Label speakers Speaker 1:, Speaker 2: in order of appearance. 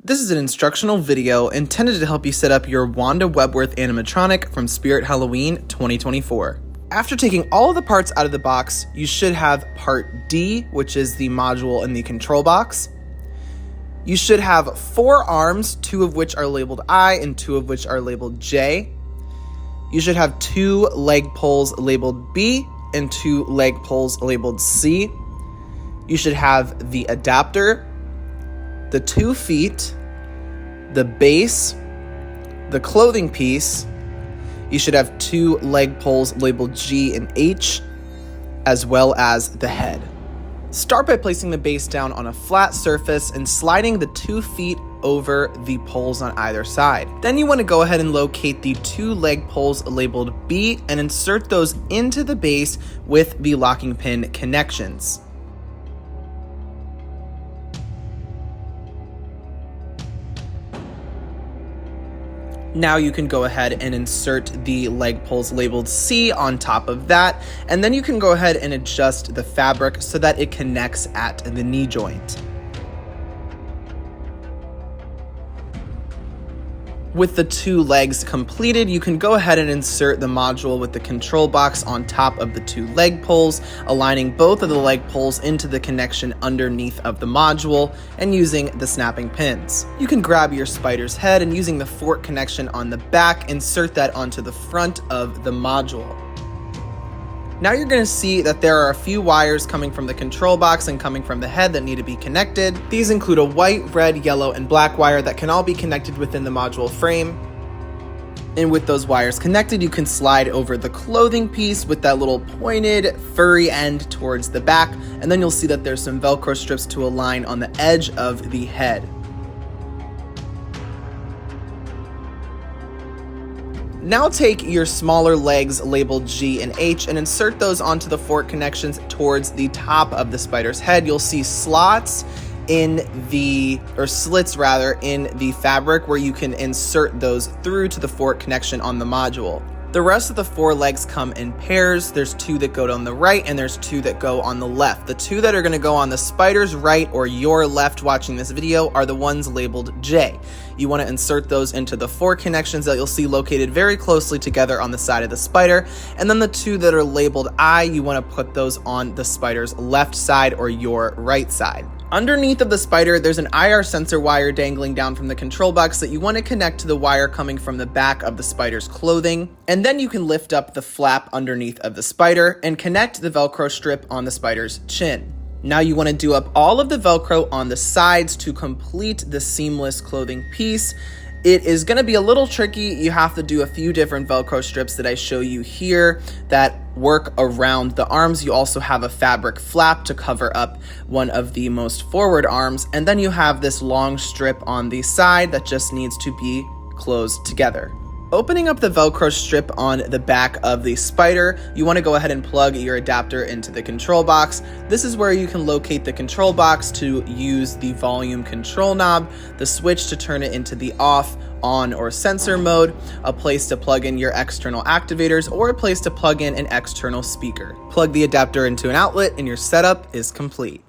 Speaker 1: This is an instructional video intended to help you set up your Wanda Webworth animatronic from Spirit Halloween 2024. After taking all of the parts out of the box, you should have part D, which is the module in the control box. You should have 4 arms, 2 of which are labeled I and 2 of which are labeled J. You should have 2 leg poles labeled B and 2 leg poles labeled C. You should have the adapter, the 2 feet, the base, the clothing piece. You should have 2 leg poles labeled G and H, as well as the head. Start by placing the base down on a flat surface and sliding the 2 feet over the poles on either side. Then you want to go ahead and locate the 2 leg poles labeled B and insert those into the base with the locking pin connections. Now you can go ahead and insert the leg poles labeled C on top of that, and then you can go ahead and adjust the fabric so that it connects at the knee joint. With the 2 legs completed, you can go ahead and insert the module with the control box on top of the 2 leg poles, aligning both of the leg poles into the connection underneath of the module and using the snapping pins. You can grab your spider's head and using the fork connection on the back, insert that onto the front of the module. Now you're going to see that there are a few wires coming from the control box and coming from the head that need to be connected. These include a white, red, yellow, and black wire that can all be connected within the module frame. And with those wires connected, you can slide over the clothing piece with that little pointed, furry end towards the back, and then you'll see that there's some Velcro strips to align on the edge of the head. Now take your smaller legs labeled G and H and insert those onto the fork connections towards the top of the spider's head. You'll see slits in the fabric where you can insert those through to the fork connection on the module. The rest of the 4 legs come in pairs. There's 2 that go on the right and there's 2 that go on the left. The 2 that are going to go on the spider's right or your left watching this video are the ones labeled J. You want to insert those into the 4 connections that you'll see located very closely together on the side of the spider. And then the 2 that are labeled I, you want to put those on the spider's left side or your right side. Underneath of the spider, there's an IR sensor wire dangling down from the control box that you want to connect to the wire coming from the back of the spider's clothing. And then you can lift up the flap underneath of the spider and connect the Velcro strip on the spider's chin. Now you want to do up all of the Velcro on the sides to complete the seamless clothing piece. It is going to be a little tricky. You have to do a few different Velcro strips that I show you here that work around the arms. You also have a fabric flap to cover up one of the most forward arms. And then you have this long strip on the side that just needs to be closed together. Opening up the Velcro strip on the back of the spider, you want to go ahead and plug your adapter into the control box. This is where you can locate the control box to use the volume control knob, the switch to turn it into the off, on, or sensor mode, a place to plug in your external activators, or a place to plug in an external speaker. Plug the adapter into an outlet and your setup is complete.